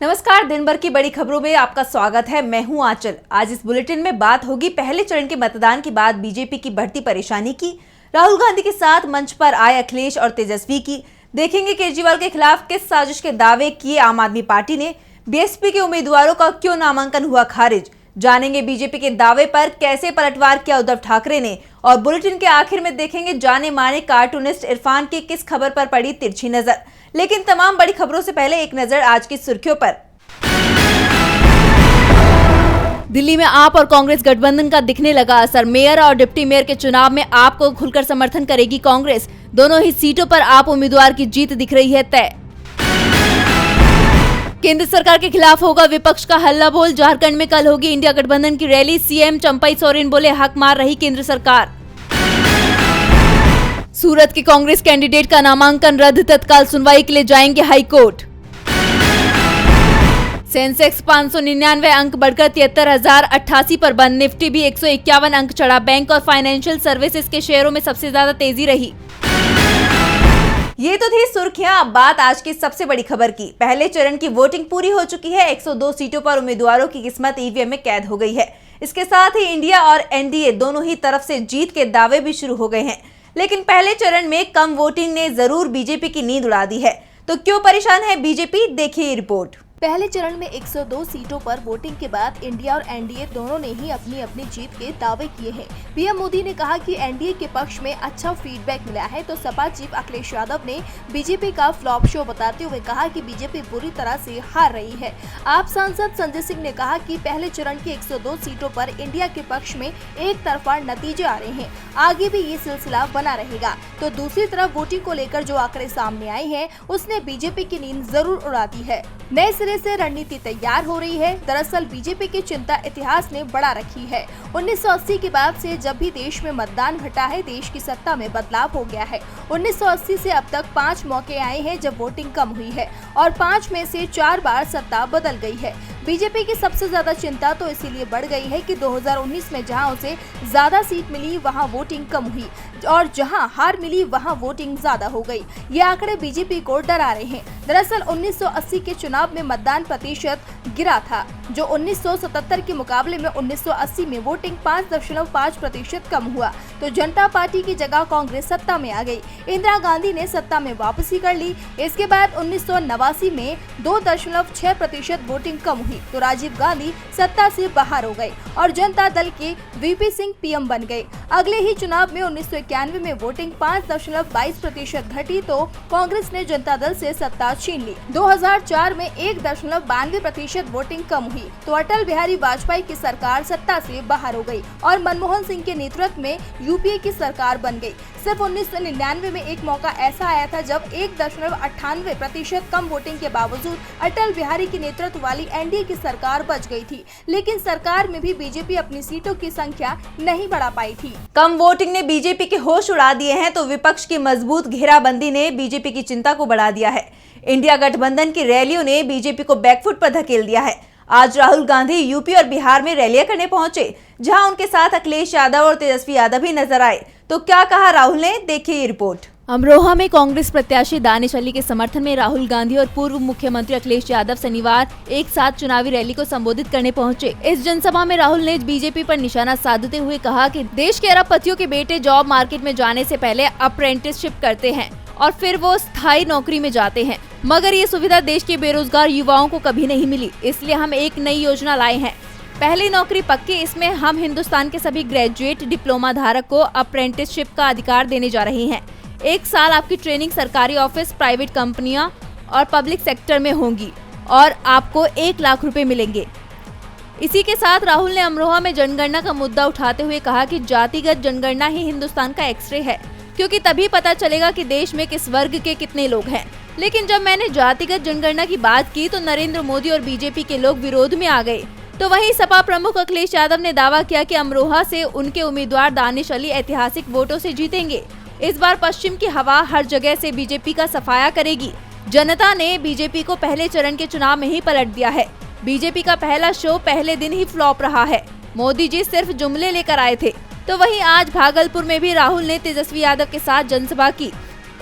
नमस्कार, दिन भर की बड़ी खबरों में आपका स्वागत है। मैं हूं आंचल। आज इस बुलेटिन में बात होगी पहले चरण के मतदान के बाद बीजेपी की बढ़ती परेशानी की, राहुल गांधी के साथ मंच पर आए अखिलेश और तेजस्वी की, देखेंगे केजरीवाल के खिलाफ किस साजिश के दावे किए आम आदमी पार्टी ने, बीएसपी के उम्मीदवारों का क्यों नामांकन हुआ खारिज, जानेंगे बीजेपी के दावे पर कैसे पलटवार किया उद्धव ठाकरे ने, और बुलेटिन के आखिर में देखेंगे जाने माने कार्टूनिस्ट इरफान की किस खबर पर पड़ी तिरछी नजर। लेकिन तमाम बड़ी खबरों से पहले एक नजर आज की सुर्खियों पर। दिल्ली में आप और कांग्रेस गठबंधन का दिखने लगा असर। मेयर और डिप्टी मेयर के चुनाव में आप को खुलकर समर्थन करेगी कांग्रेस। दोनों ही सीटों पर आप उम्मीदवार की जीत दिख रही है तय। केंद्र सरकार के खिलाफ होगा विपक्ष का हल्ला बोल। झारखंड में कल होगी इंडिया गठबंधन की रैली। सीएम चंपई सोरेन बोले हक मार रही केंद्र सरकार। सूरत के कांग्रेस कैंडिडेट का नामांकन रद्द, तत्काल सुनवाई के लिए जाएंगे हाई कोर्ट। सेंसेक्स 599 अंक बढ़कर 73,088 पर बंद। निफ्टी भी 151 अंक चढ़ा। बैंक और फाइनेंशियल सर्विसेज के शेयरों में सबसे ज्यादा तेजी रही। ये तो थी सुर्खियां। अब बात आज की सबसे बड़ी खबर की। पहले चरण की वोटिंग पूरी हो चुकी है। 102 सीटों पर उम्मीदवारों की किस्मत ईवीएम में कैद हो गई है। इसके साथ ही इंडिया और एनडीए दोनों ही तरफ से जीत के दावे भी शुरू हो गए हैं। लेकिन पहले चरण में कम वोटिंग ने जरूर बीजेपी की नींद उड़ा दी है। तो क्यों परेशान है बीजेपी, देखिए ये रिपोर्ट। पहले चरण में 102 सीटों पर वोटिंग के बाद इंडिया और एनडीए दोनों ने ही अपनी अपनी जीत के दावे किए हैं। पीएम मोदी ने कहा कि एनडीए के पक्ष में अच्छा फीडबैक मिला है, तो सपा चीफ अखिलेश यादव ने बीजेपी का फ्लॉप शो बताते हुए कहा कि बीजेपी बुरी तरह से हार रही है। आप सांसद संजय सिंह ने कहा कि पहले चरण की 102 सीटों पर इंडिया के पक्ष में एक तरफा नतीजे आ रहे हैं, आगे भी ये सिलसिला बना रहेगा। तो दूसरी तरफ वोटिंग को लेकर जो आंकड़े सामने आए हैं उसने बीजेपी की नींद जरूर उड़ा दी है। नए सिरे से रणनीति तैयार हो रही है। दरअसल बीजेपी की चिंता इतिहास ने बढ़ा रखी है। 1980 के बाद से जब भी देश में मतदान घटा है, देश की सत्ता में बदलाव हो गया है। 1980 से अब तक 5 मौके आए हैं जब वोटिंग कम हुई है और 5 में से 4 बार सत्ता बदल गई है। बीजेपी की सबसे ज्यादा चिंता तो इसीलिए बढ़ गई है कि 2019 में जहां उसे ज्यादा सीट मिली वहां वोटिंग कम हुई और जहां हार मिली वहां वोटिंग ज्यादा हो गई। ये आंकड़े बीजेपी को डरा रहे हैं। दरअसल 1980 के चुनाव में मतदान प्रतिशत गिरा था, जो 1977 के मुकाबले में 1980 में वोटिंग 5.5% कम हुआ। तो जनता पार्टी की जगह कांग्रेस सत्ता में आ गई। इंदिरा गांधी ने सत्ता में वापसी कर ली। इसके बाद 1989 में 2.6% वोटिंग कम हुई, तो राजीव गांधी सत्ता से बाहर हो गए और जनता दल के वीपी सिंह पीएम बन गए। अगले ही चुनाव में 1991 में वोटिंग 5.22% घटी, तो कांग्रेस ने जनता दल से सत्ता छीन ली। 2004 में 1.92% वोटिंग कम हुई, तो अटल बिहारी वाजपेयी की सरकार सत्ता से बाहर हो गई और मनमोहन सिंह के नेतृत्व में यूपीए की सरकार बन गई। सिर्फ 1999 में एक मौका ऐसा आया था जब 1.98% कम वोटिंग के बावजूद अटल बिहारी के नेतृत्व वाली एनडीए की सरकार बच गई थी। लेकिन सरकार में भी बीजेपी अपनी सीटों की संख्या नहीं बढ़ा पाई थी। कम वोटिंग ने बीजेपी के होश उड़ा दिए हैं, तो विपक्ष की मजबूत घेराबंदी ने बीजेपी की चिंता को बढ़ा दिया है। इंडिया गठबंधन की रैलियों ने बीजेपी को बैकफुट पर धकेल दिया है। आज राहुल गांधी यूपी और बिहार में रैलियां करने पहुंचे, जहां उनके साथ अखिलेश यादव और तेजस्वी यादव भी नजर आए। तो क्या कहा राहुल ने, देखिए ये रिपोर्ट। अमरोहा में कांग्रेस प्रत्याशी दानिश अली के समर्थन में राहुल गांधी और पूर्व मुख्यमंत्री अखिलेश यादव शनिवार एक साथ चुनावी रैली को संबोधित करने पहुंचे। इस जनसभा में राहुल ने बीजेपी पर निशाना साधते हुए कहा कि देश के अरबपतियों के बेटे जॉब मार्केट में जाने से पहले अप्रेंटिसशिप करते हैं और फिर वो स्थायी नौकरी में जाते हैं, मगर ये सुविधा देश के बेरोजगार युवाओं को कभी नहीं मिली। इसलिए हम एक नई योजना लाए हैं, पहली नौकरी पक्की। इसमें हम हिंदुस्तान के सभी ग्रेजुएट डिप्लोमा धारक को अप्रेंटिसशिप का अधिकार देने जा रहे हैं। 1 साल आपकी ट्रेनिंग सरकारी ऑफिस, प्राइवेट कंपनियां और पब्लिक सेक्टर में होंगी और आपको 1 लाख रुपए मिलेंगे। इसी के साथ राहुल ने अमरोहा में जनगणना का मुद्दा उठाते हुए कहा कि जातिगत जनगणना ही हिंदुस्तान का एक्सरे है, क्योंकि तभी पता चलेगा कि देश में किस वर्ग के कितने लोग हैं। लेकिन जब मैंने जातिगत जनगणना की बात की तो नरेंद्र मोदी और बीजेपी के लोग विरोध में आ गए। तो वहीं सपा प्रमुख अखिलेश यादव ने दावा किया कि अमरोहा से उनके उम्मीदवार दानिश अली ऐतिहासिक वोटों से जीतेंगे। इस बार पश्चिम की हवा हर जगह से बीजेपी का सफाया करेगी। जनता ने बीजेपी को पहले चरण के चुनाव में ही पलट दिया है। बीजेपी का पहला शो पहले दिन ही फ्लॉप रहा है। मोदी जी सिर्फ जुमले लेकर आए थे। तो वहीं आज भागलपुर में भी राहुल ने तेजस्वी यादव के साथ जनसभा की।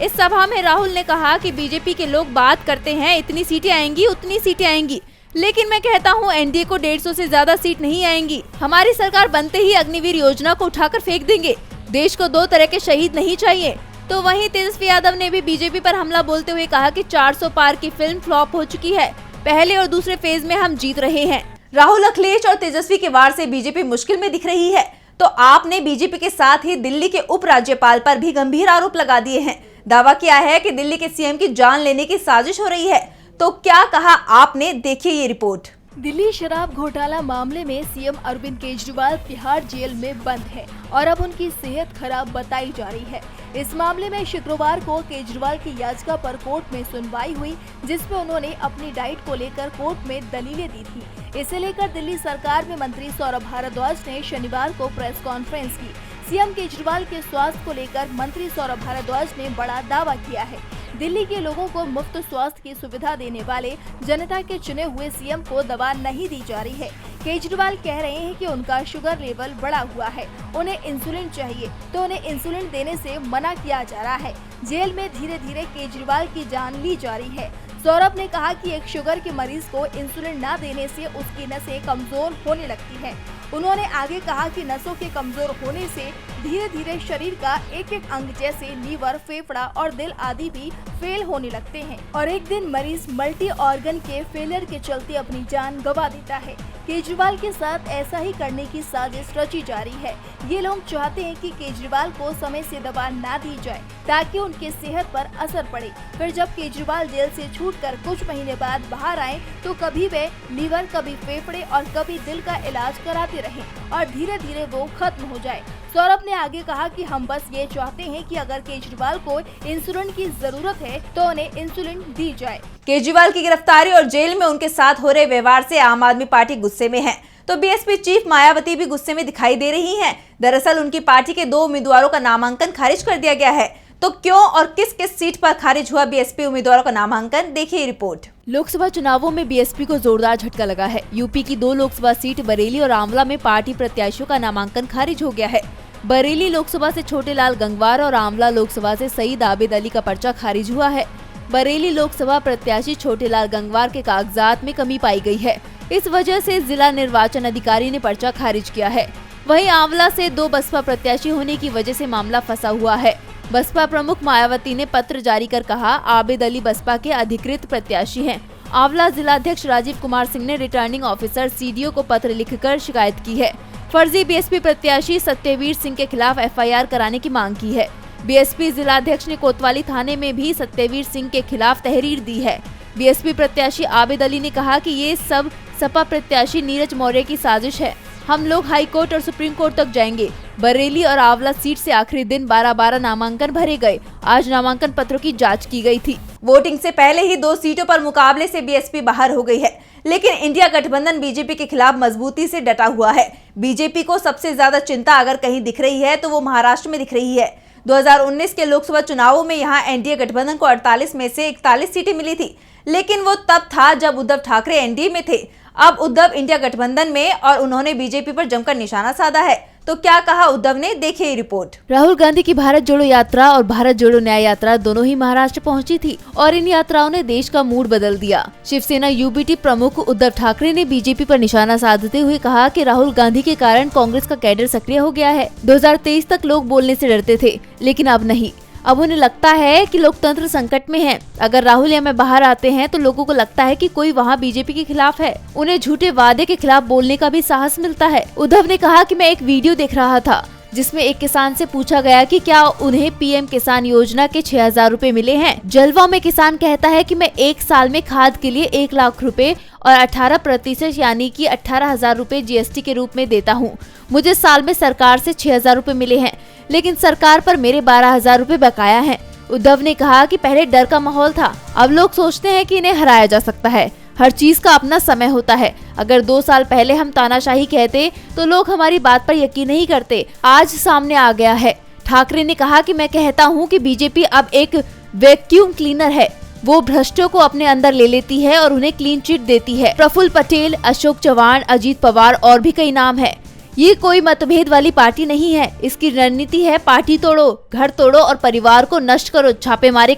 इस सभा में राहुल ने कहा कि बीजेपी के लोग बात करते हैं इतनी सीटें आएंगी उतनी सीटें आएंगी, लेकिन मैं कहता हूं एनडीए को 150 से ज्यादा सीट नहीं आएंगी। हमारी सरकार बनते ही अग्निवीर योजना को उठाकर फेंक देंगे। देश को 2 तरह के शहीद नहीं चाहिए। तो वहीं तेजस्वी यादव ने भी बीजेपी पर हमला बोलते हुए कहा कि 400 पार की फिल्म फ्लॉप हो चुकी है, पहले और दूसरे फेज में हम जीत रहे हैं। राहुल, अखिलेश और तेजस्वी के वार से बीजेपी मुश्किल में दिख रही है, तो आपने बीजेपी के साथ ही दिल्ली के उपराज्यपाल पर भी गंभीर आरोप लगा दिए हैं। दावा किया है कि दिल्ली के सीएम की जान लेने की साजिश हो रही है। तो क्या कहा आपने, देखिए ये रिपोर्ट। दिल्ली शराब घोटाला मामले में सीएम अरविंद केजरीवाल तिहाड़ जेल में बंद है और अब उनकी सेहत खराब बताई जा रही है। इस मामले में शुक्रवार को केजरीवाल की याचिका पर कोर्ट में सुनवाई हुई, जिसमें उन्होंने अपनी डाइट को लेकर कोर्ट में दलीलें दी थी। इसे लेकर दिल्ली सरकार में मंत्री सौरभ भारद्वाज ने शनिवार को प्रेस कॉन्फ्रेंस की। सीएम केजरीवाल के स्वास्थ्य को लेकर मंत्री सौरभ भारद्वाज ने बड़ा दावा किया है। दिल्ली के लोगों को मुफ्त स्वास्थ्य की सुविधा देने वाले जनता के चुने हुए सीएम को दवा नहीं दी जा रही है। केजरीवाल कह रहे हैं कि उनका शुगर लेवल बढ़ा हुआ है, उन्हें इंसुलिन चाहिए, तो उन्हें इंसुलिन देने से मना किया जा रहा है। जेल में धीरे धीरे केजरीवाल की जान ली जा रही है। सौरभ ने कहा कि एक शुगर के मरीज को इंसुलिन न देने से उसकी नसें कमजोर होने लगती है। उन्होंने आगे कहा कि नसों के कमजोर होने से धीरे धीरे शरीर का एक एक अंग जैसे लीवर, फेफड़ा और दिल आदि भी फेल होने लगते हैं और एक दिन मरीज मल्टी ऑर्गन के फेलियर के चलते अपनी जान गंवा देता है। केजरीवाल के साथ ऐसा ही करने की साजिश रची जा रही है। ये लोग चाहते हैं कि केजरीवाल को समय से दवा ना दी जाए ताकि उनके सेहत पर असर पड़े। फिर जब केजरीवाल जेल से छूटकर कुछ महीने बाद बाहर आए तो कभी वे लीवर, कभी फेफड़े और कभी दिल का इलाज कराते रहे और धीरे धीरे वो खत्म हो जाए। सौरभ ने आगे कहा कि हम बस ये चाहते हैं कि अगर केजरीवाल को इंसुलिन की जरूरत है तो उन्हें इंसुलिन दी जाए। केजरीवाल की गिरफ्तारी और जेल में उनके साथ हो रहे व्यवहार से आम आदमी पार्टी गुस्से में है, तो बीएसपी चीफ मायावती भी गुस्से में दिखाई दे रही हैं। दरअसल उनकी पार्टी के 2 उम्मीदवारों का नामांकन खारिज कर दिया गया है। तो क्यों और किस किस सीट पर खारिज हुआ बीएसपी उम्मीदवारों का नामांकन, देखिए रिपोर्ट। लोकसभा चुनावों में बीएसपी को जोरदार झटका लगा है। यूपी की 2 लोकसभा सीट बरेली और आंवला में पार्टी प्रत्याशियों का नामांकन खारिज हो गया है। बरेली लोकसभा से छोटेलाल गंगवार और आंवला लोकसभा से सईद आबिद अली का पर्चा खारिज हुआ है। बरेली लोकसभा प्रत्याशी छोटेलाल गंगवार के कागजात में कमी पाई गई है, इस वजह से जिला निर्वाचन अधिकारी ने पर्चा खारिज किया है। वहीं आंवला से 2 बसपा प्रत्याशी होने की वजह से मामला फंसा हुआ है। बसपा प्रमुख मायावती ने पत्र जारी कर कहा, आबिद अली बसपा के अधिकृत प्रत्याशी हैं। आंवला जिलाध्यक्ष राजीव कुमार सिंह ने रिटर्निंग ऑफिसर सीडीओ को पत्र लिखकर शिकायत की है। फर्जी बीएसपी प्रत्याशी सत्यवीर सिंह के खिलाफ एफआईआर कराने की मांग की है। बीएसपी जिलाध्यक्ष ने कोतवाली थाने में भी सत्यवीर सिंह के खिलाफ तहरीर दी है। बीएसपी प्रत्याशी आबिद अली ने कहा कि ये सब सपा प्रत्याशी नीरज मौर्य की साजिश है। हम लोग हाई कोर्ट और सुप्रीम कोर्ट तक जाएंगे। बरेली और आंवला सीट से आखिरी दिन 12-12 नामांकन भरे गए। आज नामांकन पत्रों की जांच की गई थी। वोटिंग से पहले ही 2 सीटों पर मुकाबले से बीएसपी बाहर हो गई है, लेकिन इंडिया गठबंधन बीजेपी के खिलाफ मजबूती से डटा हुआ है। बीजेपी को सबसे ज्यादा चिंता अगर कहीं दिख रही है तो वो महाराष्ट्र में दिख रही है। 2019 के लोकसभा चुनावों में यहाँ एनडीए गठबंधन को 48 में से 41 सीटें मिली थी, लेकिन वो तब था जब उद्धव ठाकरे एनडीए में थे। अब उद्धव इंडिया गठबंधन में और उन्होंने बीजेपी पर जमकर निशाना साधा है। तो क्या कहा उद्धव ने, देखिए रिपोर्ट। राहुल गांधी की भारत जोड़ो यात्रा और भारत जोड़ो न्याय यात्रा दोनों ही महाराष्ट्र पहुंची थी और इन यात्राओं ने देश का मूड बदल दिया। शिवसेना यूबीटी प्रमुख उद्धव ठाकरे ने बीजेपी पर निशाना साधते हुए कहा कि राहुल गांधी के कारण कांग्रेस का कैडर सक्रिय हो गया है। 2023 तक लोग बोलने से डरते थे, लेकिन अब नहीं। अब उन्हें लगता है कि लोकतंत्र संकट में है। अगर राहुल या मैं बाहर आते हैं तो लोगों को लगता है कि कोई वहाँ बीजेपी के खिलाफ है। उन्हें झूठे वादे के खिलाफ बोलने का भी साहस मिलता है। उद्धव ने कहा कि मैं एक वीडियो देख रहा था जिसमें एक किसान से पूछा गया कि क्या उन्हें पीएम किसान योजना के 6,000 रुपए मिले हैं। जलवा में किसान कहता है कि मैं 1 साल में खाद के लिए 1 लाख रुपए और 18% यानी कि 18,000 रुपए जीएसटी के रूप में देता हूँ। मुझे साल में सरकार से 6,000 रुपए मिले हैं, लेकिन सरकार पर मेरे 12,000 रुपए बकाया हैं। उद्धव ने कहा कि पहले डर का माहौल था, अब लोग सोचते हैं कि इन्हें हराया जा सकता है। हर चीज का अपना समय होता है। अगर 2 साल पहले हम तानाशाही कहते तो लोग हमारी बात पर यकीन नहीं करते। आज सामने आ गया है। ठाकरे ने कहा कि मैं कहता हूं कि बीजेपी अब एक वैक्यूम क्लीनर है। वो भ्रष्टों को अपने अंदर ले लेती है और उन्हें क्लीन चिट देती है। प्रफुल्ल पटेल, अशोक चव्हाण, अजीत पवार और भी कई नाम है। ये कोई मतभेद वाली पार्टी नहीं है। इसकी रणनीति है पार्टी तोड़ो, घर तोड़ो और परिवार को नष्ट करो, छापेमारी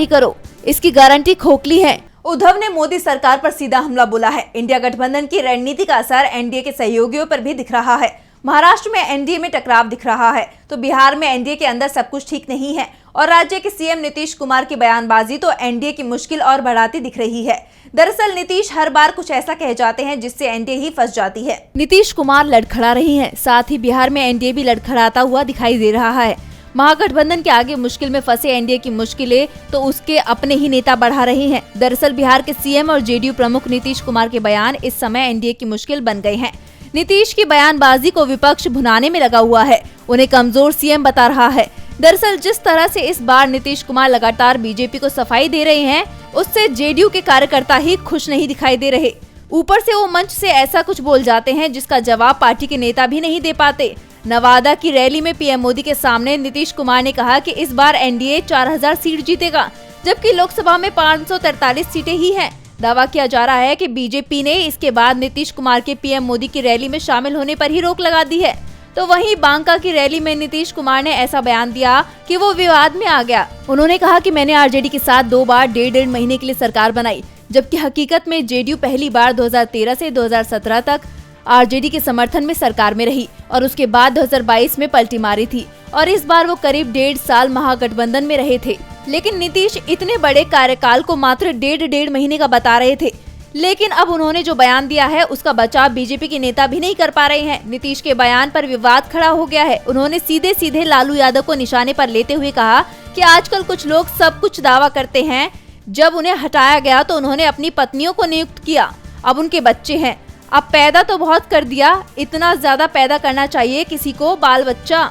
करो। इसकी गारंटी खोखली है। उद्धव ने मोदी सरकार पर सीधा हमला बोला है। इंडिया गठबंधन की रणनीति का असर एनडीए के सहयोगियों पर भी दिख रहा है। महाराष्ट्र में एनडीए में टकराव दिख रहा है तो बिहार में एनडीए के अंदर सब कुछ ठीक नहीं है और राज्य के सीएम नीतीश कुमार की बयानबाजी तो एनडीए की मुश्किल और बढ़ाती दिख रही है। दरअसल नीतीश हर बार कुछ ऐसा कह जाते हैं जिससे एनडीए ही फंस जाती है। नीतीश कुमार लड़खड़ा रही हैं, साथ ही बिहार में एनडीए भी लड़खड़ाता हुआ दिखाई दे रहा है। महागठबंधन के आगे मुश्किल में फंसे एनडीए की मुश्किलें तो उसके अपने ही नेता बढ़ा रहे हैं। दरअसल बिहार के सीएम और जेडीयू प्रमुख नीतीश कुमार के बयान इस समय एनडीए की मुश्किल बन गए हैं। नीतीश की बयानबाजी को विपक्ष भुनाने में लगा हुआ है, उन्हें कमजोर सीएम बता रहा है। दरअसल जिस तरह से इस बार नीतीश कुमार लगातार बीजेपी को सफाई दे रहे हैं, उससे जेडीयू के कार्यकर्ता ही खुश नहीं दिखाई दे रहे। ऊपर से वो मंच से ऐसा कुछ बोल जाते हैं जिसका जवाब पार्टी के नेता भी नहीं दे पाते। नवादा की रैली में पीएम मोदी के सामने नीतीश कुमार ने कहा कि इस बार एनडीए 4000 सीट जीतेगा, जबकि लोकसभा में 543 सीटें ही हैं। दावा किया जा रहा है कि बीजेपी ने इसके बाद नीतीश कुमार के पीएम मोदी की रैली में शामिल होने पर ही रोक लगा दी है। तो वहीं बांका की रैली में नीतीश कुमार ने ऐसा बयान दिया कि वो विवाद में आ गया। उन्होंने कहा कि मैंने आरजेडी के साथ 2 बार 1.5 महीने के लिए सरकार बनाई, जबकि हकीकत में जेडीयू पहली बार 2013 से 2017 तक आरजेडी के समर्थन में सरकार में रही और उसके बाद 2022 में पलटी मारी थी और इस बार वो करीब 1.5 साल महागठबंधन में रहे थे। लेकिन नीतीश इतने बड़े कार्यकाल को मात्र 1.5 महीने का बता रहे थे, लेकिन अब उन्होंने जो बयान दिया है उसका बचाव बीजेपी के नेता भी नहीं कर पा रहे हैं। नीतीश के बयान पर विवाद खड़ा हो गया है। उन्होंने सीधे सीधे लालू यादव को निशाने पर लेते हुए कहा कि आजकल कुछ लोग सब कुछ दावा करते हैं, जब उन्हें हटाया गया तो उन्होंने अपनी पत्नियों को नियुक्त किया, अब उनके बच्चे हैं, अब पैदा तो बहुत कर दिया, इतना ज्यादा पैदा करना चाहिए किसी को बाल बच्चा।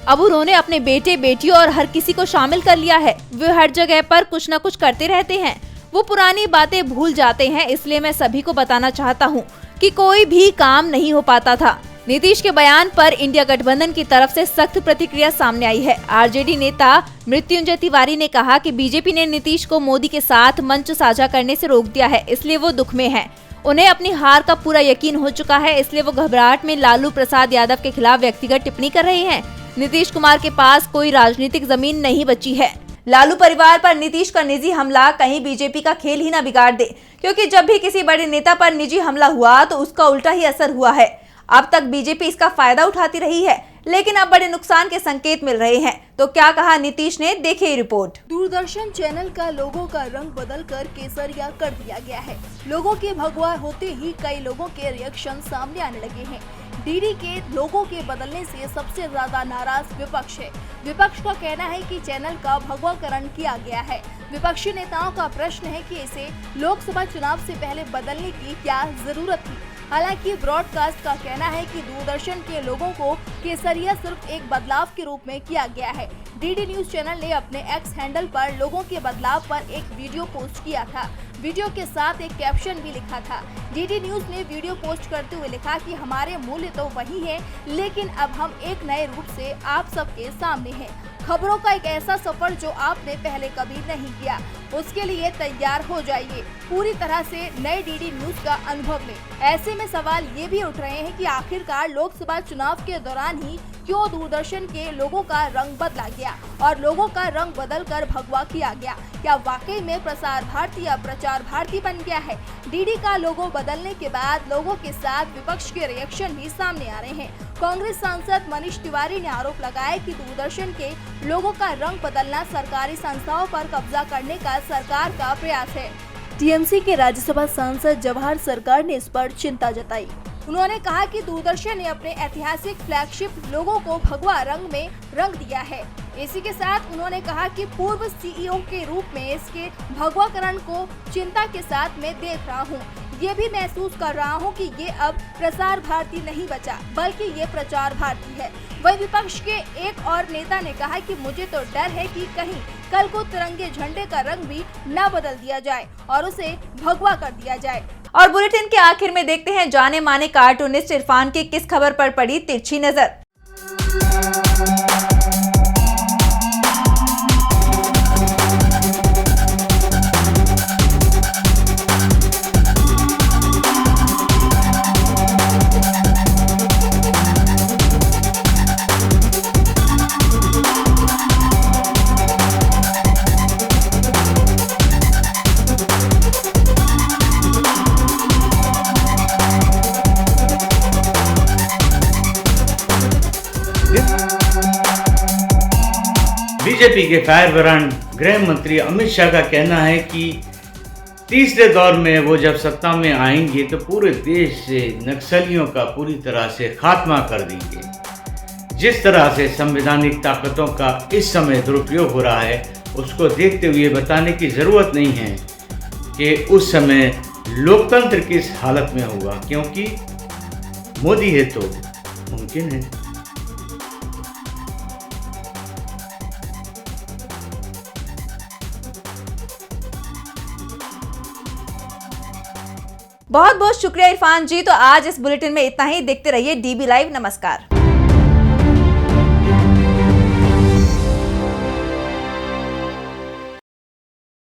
अब उन्होंने अपने बेटे बेटियों और हर किसी को शामिल कर लिया है। वे हर जगह पर कुछ न कुछ करते रहते हैं, वो पुरानी बातें भूल जाते हैं। इसलिए मैं सभी को बताना चाहता हूँ कि कोई भी काम नहीं हो पाता था। नीतीश के बयान पर इंडिया गठबंधन की तरफ से सख्त प्रतिक्रिया सामने आई है। आरजेडी नेता मृत्युंजय तिवारी ने कहा कि बीजेपी ने नीतीश को मोदी के साथ मंच साझा करने से रोक दिया है, इसलिए वो दुख में है। उन्हें अपनी हार का पूरा यकीन हो चुका है, इसलिए वो घबराहट में लालू प्रसाद यादव के खिलाफ व्यक्तिगत टिप्पणी कर रहे हैं। नीतीश कुमार के पास कोई राजनीतिक जमीन नहीं बची है। लालू परिवार पर नीतीश का निजी हमला कहीं बीजेपी का खेल ही ना बिगाड़ दे, क्योंकि जब भी किसी बड़े नेता पर निजी हमला हुआ तो उसका उल्टा ही असर हुआ है। अब तक बीजेपी इसका फायदा उठाती रही है, लेकिन अब बड़े नुकसान के संकेत मिल रहे हैं। तो क्या कहा नीतीश ने, देखिए ये रिपोर्ट। दूरदर्शन चैनल का लोगो का रंग बदलकर केसरिया कर दिया गया है। लोगो के भगवा होते ही कई लोगों के रिएक्शन सामने आने लगे हैं। डीडी के लोगो के बदलने से सबसे ज्यादा नाराज विपक्ष है। विपक्ष का कहना है कि चैनल का भगवाकरण किया गया है। विपक्षी नेताओं का प्रश्न है कि इसे लोकसभा चुनाव से पहले बदलने की क्या जरूरत थी। हालांकि ब्रॉडकास्ट का कहना है कि दूरदर्शन के लोगों को केसरिया सिर्फ एक बदलाव के रूप में किया गया है। डीडी न्यूज चैनल ने अपने एक्स हैंडल पर लोगों के बदलाव पर एक वीडियो पोस्ट किया था। वीडियो के साथ एक कैप्शन भी लिखा था। डीडी न्यूज ने वीडियो पोस्ट करते हुए लिखा कि हमारे मूल्य तो वही है, लेकिन अब हम एक नए रूप से आप सबके सामने हैं। खबरों का एक ऐसा सफर जो आपने पहले कभी नहीं किया, उसके लिए तैयार हो जाइए। पूरी तरह से नए डीडी न्यूज का अनुभव लें। ऐसे में सवाल ये भी उठ रहे हैं कि आखिरकार लोकसभा चुनाव के दौरान ही क्यों दूरदर्शन के लोगों का रंग बदला गया और लोगों का रंग बदलकर भगवा किया गया। क्या वाकई में प्रसार भारती या प्रचार भारती बन गया है? डीडी का लोगो बदलने के बाद लोगों के साथ विपक्ष के रिएक्शन भी सामने आ रहे हैं। कांग्रेस सांसद मनीष तिवारी ने आरोप लगाया कि दूरदर्शन के लोगों का रंग बदलना सरकारी संस्थाओं पर कब्जा करने का सरकार का प्रयास है। टीएमसी के राज्यसभा सांसद जवाहर सरकार ने इस पर चिंता जताई। उन्होंने कहा कि दूरदर्शन ने अपने ऐतिहासिक फ्लैगशिप लोगों को भगवा रंग में रंग दिया है। इसी के साथ उन्होंने कहा कि पूर्व सीईओ के रूप में इसके भगवाकरण को चिंता के साथ मैं देख रहा हूँ। ये भी महसूस कर रहा हूँ कि ये अब प्रसार भारती नहीं बचा, बल्कि ये प्रचार भारती है। वही विपक्ष के एक और नेता ने कहा कि मुझे तो डर है कि कहीं कल को तिरंगे झंडे का रंग भी न बदल दिया जाए और उसे भगवा कर दिया जाए। और बुलेटिन के आखिर में देखते हैं जाने माने कार्टूनिस्ट इरफान की किस खबर पर पड़ी तिरछी नजर। बीजेपी के फायर ब्रांड गृह मंत्री अमित शाह का कहना है कि तीसरे दौर में वो जब सत्ता में आएंगे तो पूरे देश से नक्सलियों का पूरी तरह से खात्मा कर देंगे। जिस तरह से संवैधानिक ताकतों का इस समय दुरुपयोग हो रहा है, उसको देखते हुए बताने की ज़रूरत नहीं है कि उस समय लोकतंत्र किस हालत में होगा, क्योंकि मोदी है तो मुमकिन है। बहुत बहुत शुक्रिया इरफान जी। तो आज इस बुलेटिन में इतना ही। देखते रहिए DB लाइव। नमस्कार।